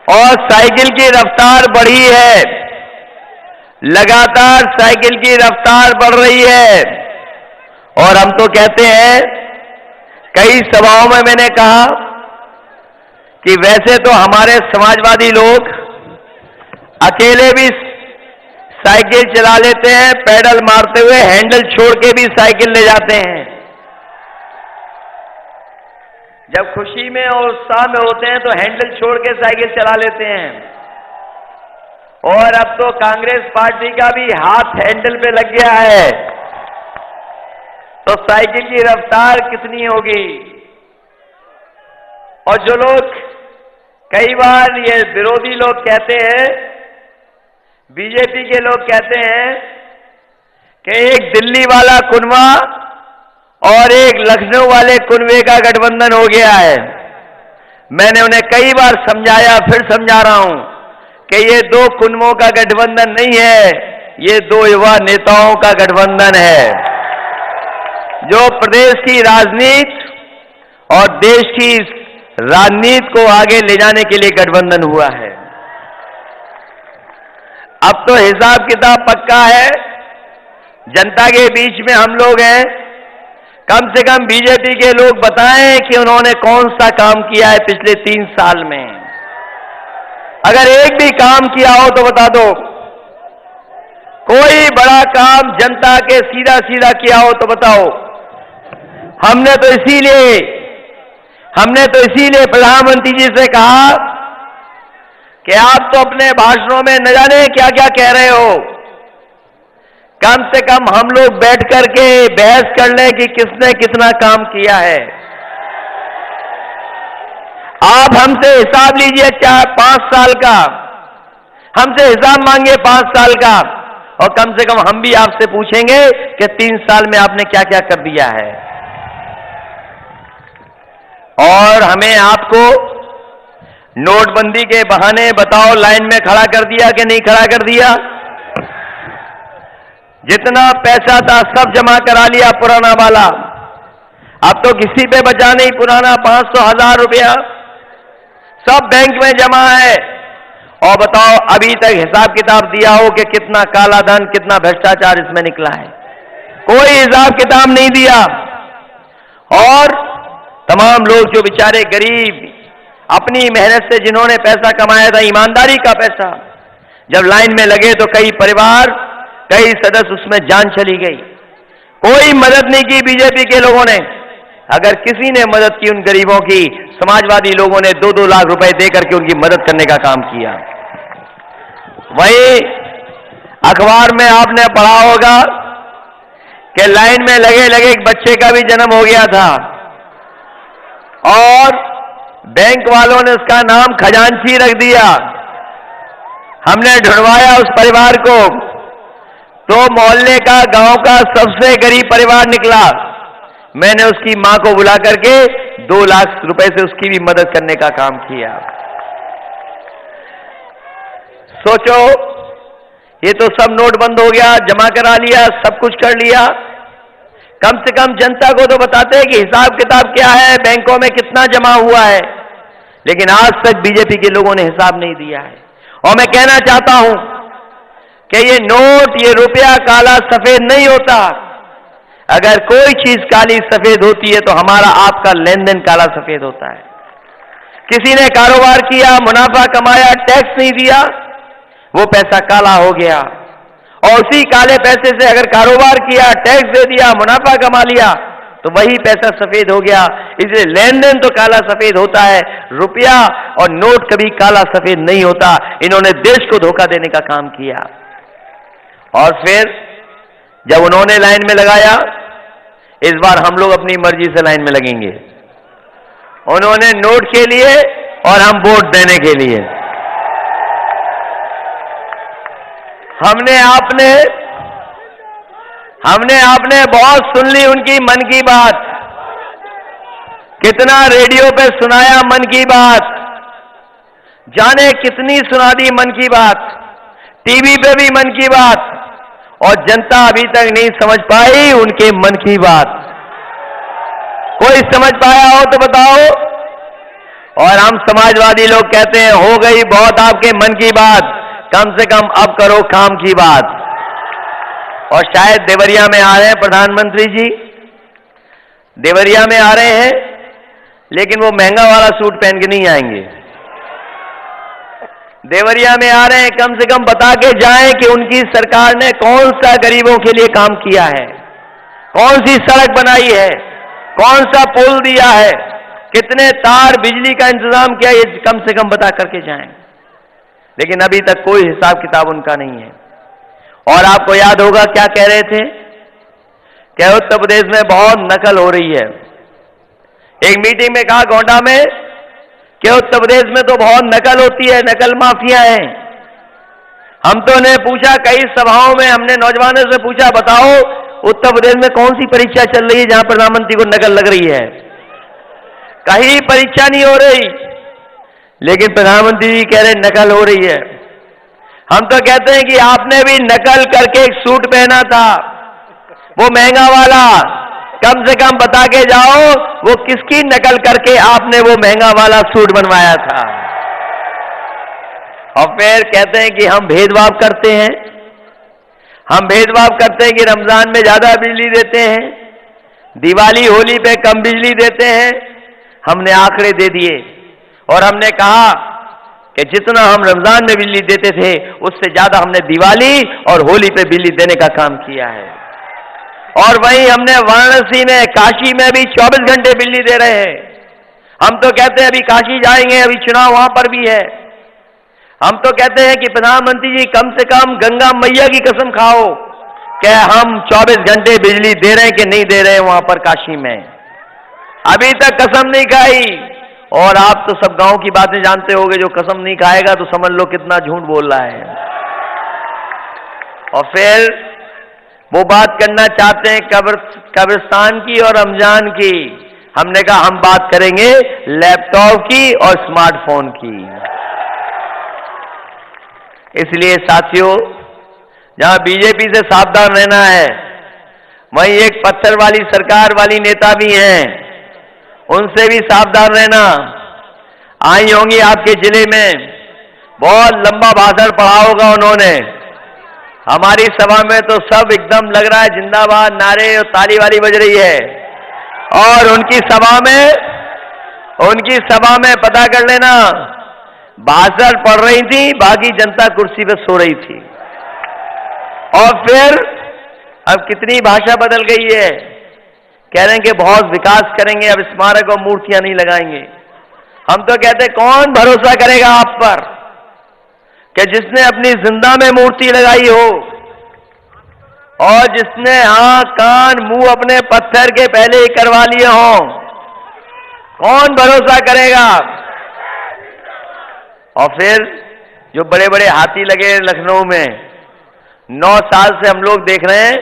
और साइकिल की रफ्तार बढ़ी है, लगातार साइकिल की रफ्तार बढ़ रही है। और हम तो कहते हैं, कई सभाओं में मैंने कहा कि वैसे तो हमारे समाजवादी लोग अकेले भी साइकिल चला लेते हैं, पैडल मारते हुए हैंडल छोड़ के भी साइकिल ले जाते हैं। जब खुशी में और उत्साह में होते हैं तो हैंडल छोड़ के साइकिल चला लेते हैं। और अब तो कांग्रेस पार्टी का भी हाथ हैंडल पे लग गया है, तो साइकिल की रफ्तार कितनी होगी। और जो लोग कई बार ये विरोधी लोग कहते हैं, बीजेपी के लोग कहते हैं कि एक दिल्ली वाला कुनवा और एक लखनऊ वाले कुनवे का गठबंधन हो गया है। मैंने उन्हें कई बार समझाया, फिर समझा रहा हूं कि ये दो कुनवों का गठबंधन नहीं है, ये दो युवा नेताओं का गठबंधन है, जो प्रदेश की राजनीति और देश की राजनीति को आगे ले जाने के लिए गठबंधन हुआ है। अब तो हिसाब किताब पक्का है, जनता के बीच में हम लोग हैं। कम से कम बीजेपी के लोग बताएं कि उन्होंने कौन सा काम किया है पिछले 3 साल में। अगर एक भी काम किया हो तो बता दो, कोई बड़ा काम जनता के सीधा सीधा किया हो तो बताओ। हमने तो इसीलिए प्रधानमंत्री जी से कहा कि आप तो अपने भाषणों में न जाने क्या क्या कह रहे हो, कम से कम हम लोग बैठ करके बहस कर लें कि किसने कितना काम किया है। आप हमसे हिसाब लीजिए 5 साल का, हमसे हिसाब मांगे 5 साल का, और कम से कम हम भी आपसे पूछेंगे कि 3 साल में आपने क्या क्या कर दिया है। और हमें आपको नोटबंदी के बहाने बताओ लाइन में खड़ा कर दिया कि नहीं खड़ा कर दिया। जितना पैसा था सब जमा करा लिया पुराना वाला, अब तो किसी पे बचा नहीं। पुराना 500,000 रुपया सब बैंक में जमा है। और बताओ अभी तक हिसाब किताब दिया हो कि कितना काला धन, कितना भ्रष्टाचार इसमें निकला है? कोई हिसाब किताब नहीं दिया। और तमाम लोग जो बेचारे गरीब अपनी मेहनत से जिन्होंने पैसा कमाया था, ईमानदारी का पैसा, जब लाइन में लगे तो कई परिवार, कई सदस्य उसमें जान चली गई। कोई मदद नहीं की बीजेपी के लोगों ने। अगर किसी ने मदद की उन गरीबों की, समाजवादी लोगों ने 2-2 लाख रुपए देकर के उनकी मदद करने का काम किया। वहीं अखबार में आपने पढ़ा होगा कि लाइन में लगे लगे एक बच्चे का भी जन्म हो गया था और बैंक वालों ने उसका नाम खजांची रख दिया। हमने ढूंढवाया उस परिवार को, तो मोहल्ले का, गांव का सबसे गरीब परिवार निकला। मैंने उसकी मां को बुला करके 2 लाख रुपए से उसकी भी मदद करने का काम किया। सोचो, ये तो सब नोट बंद हो गया, जमा करा लिया, सब कुछ कर लिया। कम से कम जनता को तो बताते हैं कि हिसाब किताब क्या है, बैंकों में कितना जमा हुआ है। लेकिन आज तक बीजेपी के लोगों ने हिसाब नहीं दिया है। और मैं कहना चाहता हूं कि ये नोट, ये रुपया काला सफेद नहीं होता। अगर कोई चीज काली सफेद होती है तो हमारा आपका लेन देन काला सफेद होता है। किसी ने कारोबार किया, मुनाफा कमाया, टैक्स नहीं दिया, वो पैसा काला हो गया। और उसी काले पैसे से अगर कारोबार किया, टैक्स दे दिया, मुनाफा कमा लिया, तो वही पैसा सफेद हो गया। इसलिए लेन देन तो काला सफेद होता है, रुपया और नोट कभी काला सफेद नहीं होता। इन्होंने देश को धोखा देने का काम किया। और फिर जब उन्होंने लाइन में लगाया, इस बार हम लोग अपनी मर्जी से लाइन में लगेंगे। उन्होंने नोट के लिए और हम वोट देने के लिए। हमने आपने बहुत सुन ली उनकी मन की बात, कितना रेडियो पे सुनाया मन की बात, जाने कितनी सुना दी मन की बात, टीवी पे भी मन की बात, और जनता अभी तक नहीं समझ पाई उनके मन की बात। कोई समझ पाया हो तो बताओ। और हम समाजवादी लोग कहते हैं हो गई बहुत आपके मन की बात, कम से कम अब करो काम की बात। और शायद देवरिया में आ रहे हैं प्रधानमंत्री जी, देवरिया में आ रहे हैं, लेकिन वो महंगा वाला सूट पहन के नहीं आएंगे। देवरिया में आ रहे हैं, कम से कम बता के जाएं कि उनकी सरकार ने कौन सा गरीबों के लिए काम किया है, कौन सी सड़क बनाई है, कौन सा पुल दिया है, कितने तार बिजली का इंतजाम किया, ये कम से कम बता करके जाएं। लेकिन अभी तक कोई हिसाब किताब उनका नहीं है। और आपको याद होगा क्या कह रहे थे कि उत्तर प्रदेश में बहुत नकल हो रही है। एक मीटिंग में कहा गोंडा में कि उत्तर प्रदेश में तो बहुत नकल होती है, नकल माफिया है। हम तो ने पूछा, कई सभाओं में हमने नौजवानों से पूछा, बताओ उत्तर प्रदेश में कौन सी परीक्षा चल रही है जहां प्रधानमंत्री को नकल लग रही है? कहीं परीक्षा नहीं हो रही, लेकिन प्रधानमंत्री जी कह रहे नकल हो रही है। हम तो कहते हैं कि आपने भी नकल करके एक सूट पहना था, वो महंगा वाला, कम से कम बता के जाओ वो किसकी नकल करके आपने वो महंगा वाला सूट बनवाया था। और फिर कहते हैं कि हम भेदभाव करते हैं, हम भेदभाव करते हैं कि रमजान में ज्यादा बिजली देते हैं, दिवाली होली पे कम बिजली देते हैं। हमने आंकड़े दे दिए और हमने कहा कि जितना हम रमजान में बिजली देते थे उससे ज्यादा हमने दिवाली और होली पे बिजली देने का काम किया है। और वहीं हमने वाराणसी में, काशी में भी 24 घंटे बिजली दे रहे हैं। हम तो कहते हैं अभी काशी जाएंगे, अभी चुनाव वहां पर भी है। हम तो कहते हैं कि प्रधानमंत्री जी कम से कम गंगा मैया की कसम खाओ कि हम 24 घंटे बिजली दे रहे हैं कि नहीं दे रहे हैं वहां पर काशी में। अभी तक कसम नहीं खाई। और आप तो सब गांव की बातें जानते होंगे, जो कसम नहीं खाएगा तो समझ लो कितना झूठ बोल रहा है। और फिर वो बात करना चाहते हैं कब्रिस्तान की और रमजान की। हमने कहा हम बात करेंगे लैपटॉप की और स्मार्टफोन की। इसलिए साथियों, जहां बीजेपी से सावधान रहना है, वहीं एक पत्थर वाली सरकार वाली नेता भी हैं, उनसे भी सावधान रहना। आई होंगी आपके जिले में, बहुत लंबा भाषण पढ़ा होगा उन्होंने। हमारी सभा में तो सब एकदम लग रहा है जिंदाबाद नारे और ताली वाली बज रही है। और उनकी सभा में पता कर लेना, भाषण पढ़ रही थी, बाकी जनता कुर्सी पे सो रही थी। और फिर अब कितनी भाषा बदल गई है, कह रहे हैं कि बहुत विकास करेंगे, अब स्मारक और मूर्तियां नहीं लगाएंगे। हम तो कहते कौन भरोसा करेगा आप पर कि जिसने अपनी जिंदा में मूर्ति लगाई हो और जिसने आंख कान मुंह अपने पत्थर के पहले ही करवा लिए हों, कौन भरोसा करेगा? और फिर जो बड़े बड़े हाथी लगे लखनऊ में, 9 साल से हम लोग देख रहे हैं,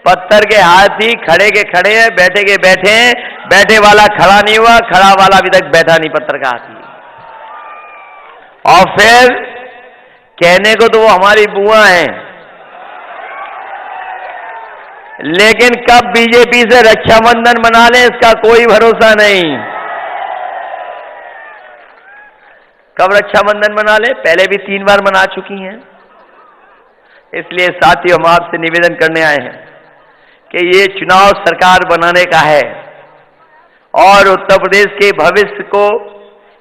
पत्थर के हाथी खड़े के खड़े हैं, बैठे के बैठे हैं, बैठे वाला खड़ा नहीं हुआ, खड़ा वाला अभी तक बैठा नहीं पत्थर का हाथी। और फिर कहने को तो वो हमारी बुआ हैं, लेकिन कब बीजेपी से रक्षाबंधन मना लें इसका कोई भरोसा नहीं। कब रक्षाबंधन मना ले? पहले भी 3 बार मना चुकी हैं। इसलिए साथियों, हम आपसे निवेदन करने आए हैं कि ये चुनाव सरकार बनाने का है और उत्तर प्रदेश के भविष्य को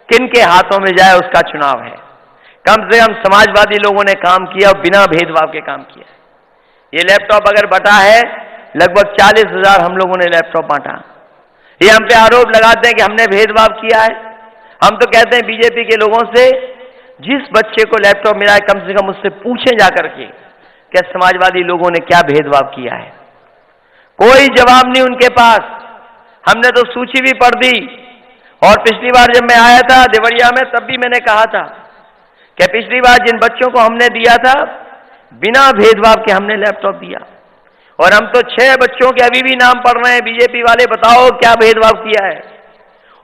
किन के हाथों में जाए उसका चुनाव है। कम से कम समाजवादी लोगों ने काम किया और बिना भेदभाव के काम किया। ये लैपटॉप अगर बटा है, लगभग 40,000 हम लोगों ने लैपटॉप बांटा। ये हम पे आरोप लगाते हैं कि हमने भेदभाव किया है। हम तो कहते हैं बीजेपी के लोगों से, जिस बच्चे को लैपटॉप मिला है कम से कम उससे पूछें जाकर के क्या समाजवादी लोगों ने क्या भेदभाव किया है। कोई जवाब नहीं उनके पास। हमने तो सूची भी पढ़ दी। और पिछली बार जब मैं आया था देवरिया में, तब भी मैंने कहा था कि पिछली बार जिन बच्चों को हमने दिया था, बिना भेदभाव के हमने लैपटॉप दिया। और हम तो 6 बच्चों के अभी भी नाम पढ़ रहे हैं। बीजेपी वाले बताओ क्या भेदभाव किया है,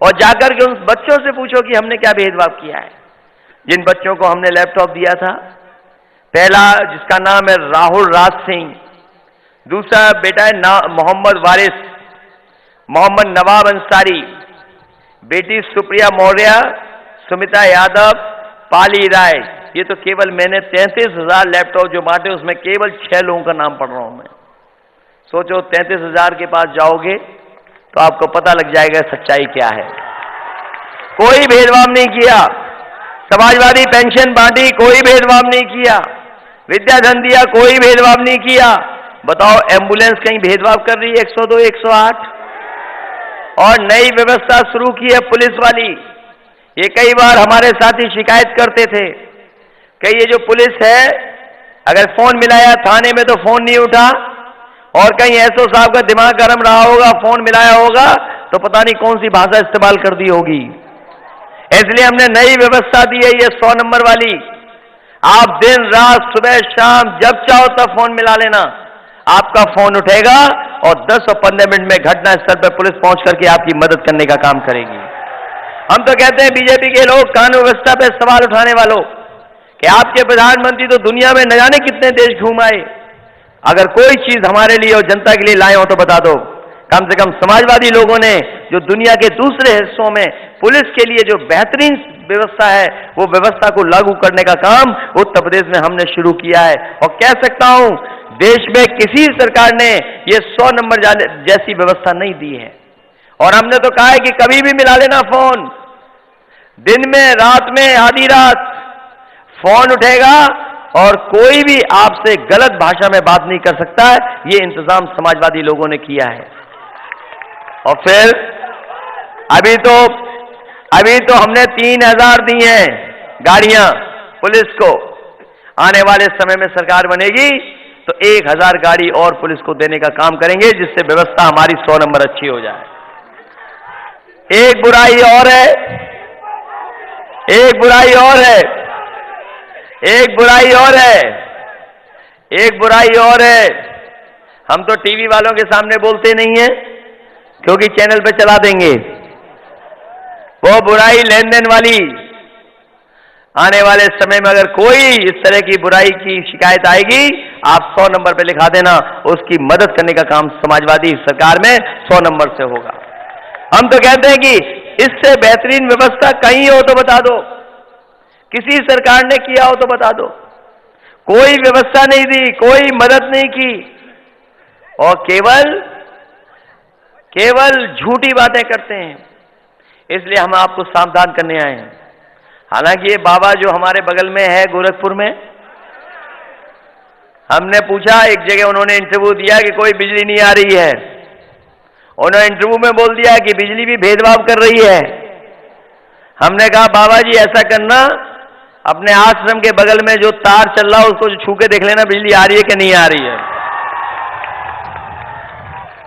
और जाकर के उन बच्चों से पूछो कि हमने क्या भेदभाव किया है। जिन बच्चों को हमने लैपटॉप दिया था, पहला जिसका नाम है राहुल राज सिंह, दूसरा बेटा है मोहम्मद वारिस, मोहम्मद नवाब अंसारी, बेटी सुप्रिया मौर्य, सुमिता यादव, पाली राय। ये तो केवल मैंने 33,000 लैपटॉप जो बांटे उसमें केवल 6 लोगों का नाम पढ़ रहा हूं मैं। सोचो 33,000 के पास जाओगे तो आपको पता लग जाएगा सच्चाई क्या है। कोई भेदभाव नहीं किया, समाजवादी पेंशन बांटी, कोई भेदभाव नहीं किया, विद्याधन दिया, कोई भेदभाव नहीं किया। बताओ एम्बुलेंस कहीं भेदभाव कर रही है? 102, 108। और नई व्यवस्था शुरू की है पुलिस वाली। ये कई बार हमारे साथी शिकायत करते थे कि ये जो पुलिस है, अगर फोन मिलाया थाने में तो फोन नहीं उठा, और कहीं एसओ साहब का दिमाग गर्म रहा होगा, फोन मिलाया होगा तो पता नहीं कौन सी भाषा इस्तेमाल कर दी होगी। इसलिए हमने नई व्यवस्था दी है ये 100 नंबर वाली। आप दिन रात सुबह शाम जब चाहो तब फोन मिला लेना, आपका फोन उठेगा और 10 और 15 मिनट में घटना स्थल पर पुलिस पहुंच करके आपकी मदद करने का काम करेगी। हम तो कहते हैं बीजेपी के लोग, कानून व्यवस्था पे सवाल उठाने वालों, कि आपके प्रधानमंत्री तो दुनिया में न जाने कितने देश घूम आए, अगर कोई चीज हमारे लिए और जनता के लिए लाए हो तो बता दो। कम से कम समाजवादी लोगों ने जो दुनिया के दूसरे हिस्सों में पुलिस के लिए जो बेहतरीन व्यवस्था है, वो व्यवस्था को लागू करने का काम उत्तर प्रदेश में हमने शुरू किया है। और कह सकता हूं देश में किसी सरकार ने ये 100 नंबर जैसी व्यवस्था नहीं दी है। और हमने तो कहा है कि कभी भी मिला लेना फोन, दिन में, रात में, आधी रात फोन उठेगा और कोई भी आपसे गलत भाषा में बात नहीं कर सकता है। ये इंतजाम समाजवादी लोगों ने किया है। और फिर अभी तो हमने 3,000 दी हैं गाड़ियां पुलिस को। आने वाले समय में सरकार बनेगी तो 1,000 गाड़ी और पुलिस को देने का काम करेंगे, जिससे व्यवस्था हमारी 100 नंबर अच्छी हो जाए। एक बुराई और है, एक बुराई और है, एक बुराई और है, एक बुराई और है। हम तो टीवी वालों के सामने बोलते नहीं हैं क्योंकि चैनल पे चला देंगे। वो बुराई लेन देन वाली, आने वाले समय में अगर कोई इस तरह की बुराई की शिकायत आएगी, आप 100 नंबर पे लिखा देना, उसकी मदद करने का काम समाजवादी सरकार में 100 नंबर से होगा। हम तो कहते हैं कि इससे बेहतरीन व्यवस्था कहीं हो तो बता दो, किसी सरकार ने किया हो तो बता दो। कोई व्यवस्था नहीं दी, कोई मदद नहीं की, और केवल झूठी बातें करते हैं। इसलिए हम आपको सावधान करने आए हैं। हालांकि ये बाबा जो हमारे बगल में है गोरखपुर में, हमने पूछा, एक जगह उन्होंने इंटरव्यू दिया कि कोई बिजली नहीं आ रही है। उन्होंने इंटरव्यू में बोल दिया कि बिजली भी भेदभाव कर रही है। हमने कहा बाबा जी ऐसा करना, अपने आश्रम के बगल में जो तार चल रहा है उसको छू के देख लेना बिजली आ रही है कि नहीं आ रही है।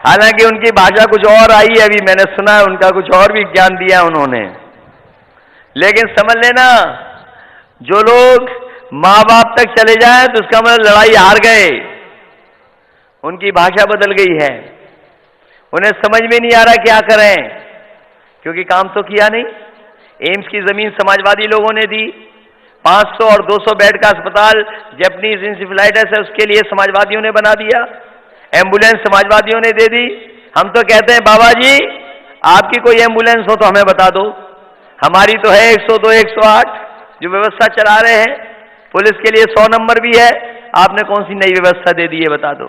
हालांकि उनकी भाषा कुछ और आई है, अभी मैंने सुना है, उनका कुछ और भी ज्ञान दिया उन्होंने। लेकिन समझ लेना, जो लोग मां बाप तक चले जाएं तो उसका मतलब लड़ाई हार गए। उनकी भाषा बदल गई है, उन्हें समझ में नहीं आ रहा क्या करें, क्योंकि काम तो किया नहीं। एम्स की जमीन समाजवादी लोगों ने दी, 500 और 200 बेड का अस्पताल जैपनीज इंसेफेलाइटिस है उसके लिए समाजवादियों ने बना दिया, एम्बुलेंस समाजवादियों ने दे दी। हम तो कहते हैं बाबा जी आपकी कोई एम्बुलेंस हो तो हमें बता दो, हमारी तो है 102, 108 जो व्यवस्था चला रहे हैं। पुलिस के लिए 100 नंबर भी है, आपने कौन सी नई व्यवस्था दे दी है बता दो।